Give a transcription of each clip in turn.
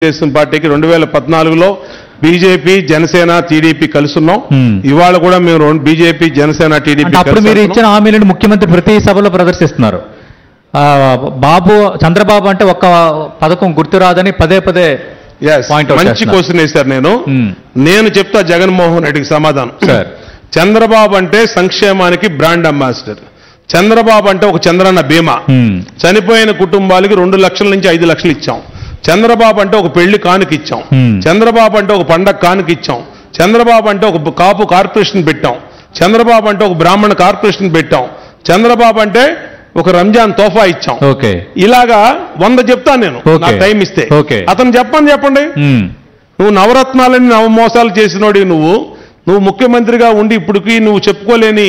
తెలుగుదేశం పార్టీకి 2014లో BJP Janasena TDP కలుసున్నాం. ఇవాళ కూడా మేము బీజేపీ జనసేన టీడీపీ అప్పుడు మీరు ఇచ్చిన హామీలను ముఖ్యమంత్రి ప్రతి సభలో ప్రదర్శిస్తున్నారు. చంద్రబాబు అంటే ఒక్క పథకం గుర్తురాదని పదే పదే మంచి క్వశ్చన్ వేశారు. నేను చెప్తా జగన్మోహన్ రెడ్డికి సమాధానం. చంద్రబాబు అంటే సంక్షేమానికి బ్రాండ్ అంబాసిడర్. చంద్రబాబు అంటే ఒక చంద్రన్న బీమా. చనిపోయిన కుటుంబాలకి 2 లక్షల నుంచి 5 లక్షలు ఇచ్చాం. చంద్రబాబు అంటే ఒక పెళ్లి కానుక ఇచ్చాం. చంద్రబాబు అంటే ఒక పండగ కానుక ఇచ్చాం. చంద్రబాబు అంటే ఒక కాపు కార్పొరేషన్ పెట్టాం. చంద్రబాబు అంటే ఒక బ్రాహ్మణ కార్పొరేషన్ పెట్టాం. చంద్రబాబు అంటే ఒక రంజాన్ తోఫా ఇచ్చాం. ఇలాగా 100 చెప్తాను నేను, నా టైం ఇస్తే. అతను చెప్పండి. నువ్వు నవరత్నాలని నవమోసాలు చేసినోడి నువ్వు ముఖ్యమంత్రిగా ఉండి ఇప్పటికి నువ్వు చెప్పుకోలేని,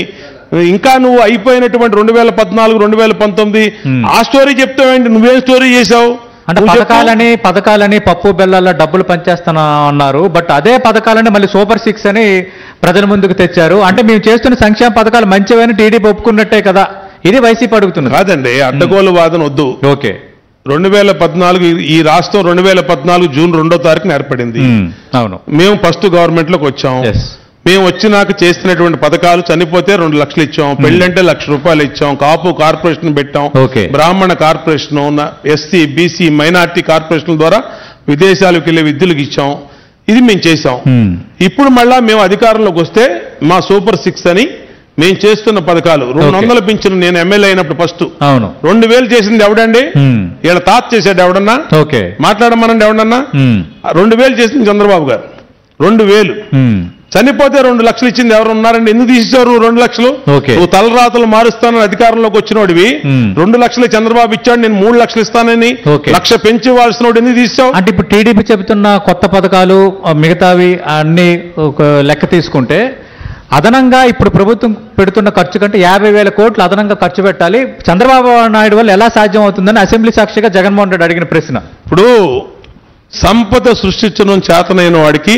ఇంకా నువ్వు అయిపోయినటువంటి 2014 2019 ఆ స్టోరీ చెప్తావేంటి? నువ్వేం స్టోరీ చేశావు? అంటే పథకాలని పప్పు బెల్లాల డబ్బులు పంచేస్తాను అన్నారు. బట్ అదే పథకాలని మళ్ళీ సూపర్ 6 అని ప్రజల ముందుకు తెచ్చారు. అంటే మేము చేస్తున్న సంక్షేమ పథకాలు మంచివని టీడీపీ ఒప్పుకున్నట్టే కదా, ఇది వైసీపీ అడుగుతున్నారు. కాదండి, అడ్డగోలు వాదన వద్దు. 2014 ఈ రాష్ట్రం 2014 జూన్ 2వ తారీఖున ఏర్పడింది. అవును, మేము ఫస్ట్ గవర్నమెంట్ లోకి వచ్చాం. మేము వచ్చినాక చేస్తున్నటువంటి పథకాలు, చనిపోతే 2 లక్షలు ఇచ్చాం, పెళ్ళంటే 1 లక్ష రూపాయలు ఇచ్చాం, కాపు కార్పొరేషన్ పెట్టాం, బ్రాహ్మణ corporation, SC BC minority corporation ద్వారా విదేశాలకు వెళ్ళే విద్యులకు ఇచ్చాం. ఇది మేము చేశాం. ఇప్పుడు మళ్ళా మేము అధికారంలోకి వస్తే మా సూపర్ 6 అని మేము చేస్తున్న పథకాలు 200 పింఛను. నేను ఎమ్మెల్యే అయినప్పుడు ఫస్ట్ 2000 చేసింది ఎవడండి? వీళ్ళ తాత చేశాడు ఎవడన్నా? మాట్లాడమనండి ఎవడన్నా. 2000 చేసింది చంద్రబాబు గారు. 2000 చనిపోతే 2 లక్షలు ఇచ్చింది ఎవరు ఉన్నారండి? ఎందుకు తీసేవారు 2 లక్షలు? నువ్వు తలరాతలు మారుస్తానని అధికారంలోకి వచ్చినోడివి 2 లక్షలు చంద్రబాబు ఇచ్చాడు, నేను 3 లక్షలు ఇస్తానని 1 లక్ష పెంచివాల్సిన వాడు ఎందుకు తీసావు? అంటే ఇప్పుడు టీడీపీ చెబుతున్న కొత్త పథకాలు మిగతావి అన్ని లెక్క తీసుకుంటే అదనంగా ఇప్పుడు ప్రభుత్వం పెడుతున్న ఖర్చు కంటే 50,000 కోట్లు అదనంగా ఖర్చు పెట్టాలి. చంద్రబాబు నాయుడు వల్ల ఎలా సాధ్యం అవుతుందని అసెంబ్లీ సాక్షిగా జగన్మోహన్ రెడ్డి అడిగిన ప్రశ్న. ఇప్పుడు సంపద సృష్టించడం చేతనైన వాడికి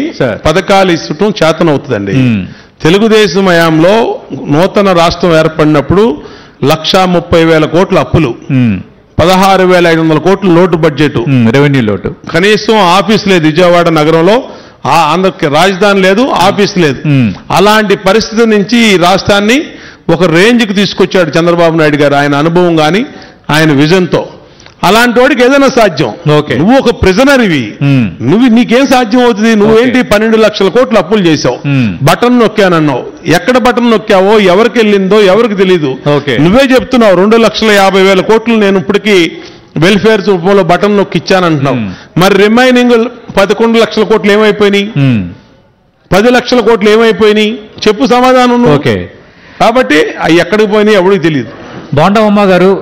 పథకాలు ఇచ్చటం చేతనవుతుందండి. తెలుగుదేశం హయాంలో నూతన రాష్ట్రం ఏర్పడినప్పుడు 1,30,000 కోట్ల అప్పులు, 16,500 కోట్ల లోటు బడ్జెట్, రెవెన్యూ లోటు. కనీసం ఆఫీస్ లేదు విజయవాడ నగరంలో, ఆంధ్రకి రాజధాని లేదు, ఆఫీస్ లేదు. అలాంటి పరిస్థితి నుంచి ఈ రాష్ట్రాన్ని ఒక రేంజ్కి తీసుకొచ్చాడు చంద్రబాబు నాయుడు గారు, ఆయన అనుభవం కానీ ఆయన విజన్తో. అలాంటి వాడికి ఏదైనా సాధ్యం. నువ్వు ఒక ప్రిజనర్ ఇవి, నీకేం సాధ్యం అవుతుంది? నువ్వేంటి 12 లక్షల కోట్లు అప్పులు చేసావు, బటన్ నొక్కానన్నావు. ఎక్కడ బటన్ నొక్కావో, ఎవరికి వెళ్ళిందో ఎవరికి తెలీదు. నువ్వే చెప్తున్నావు 2,50,000 కోట్లు నేను ఇప్పటికీ వెల్ఫేర్ రూపంలో బటన్ నొక్కి ఇచ్చానంటున్నావు. మరి రిమైనింగ్ 11 లక్షల కోట్లు ఏమైపోయినాయి? 10 లక్షల కోట్లు ఏమైపోయినాయి? చెప్పు సమాధానం. కాబట్టి అవి ఎక్కడికి పోయినాయి ఎవరికి తెలియదు. బోండా ఉమ్మ గారు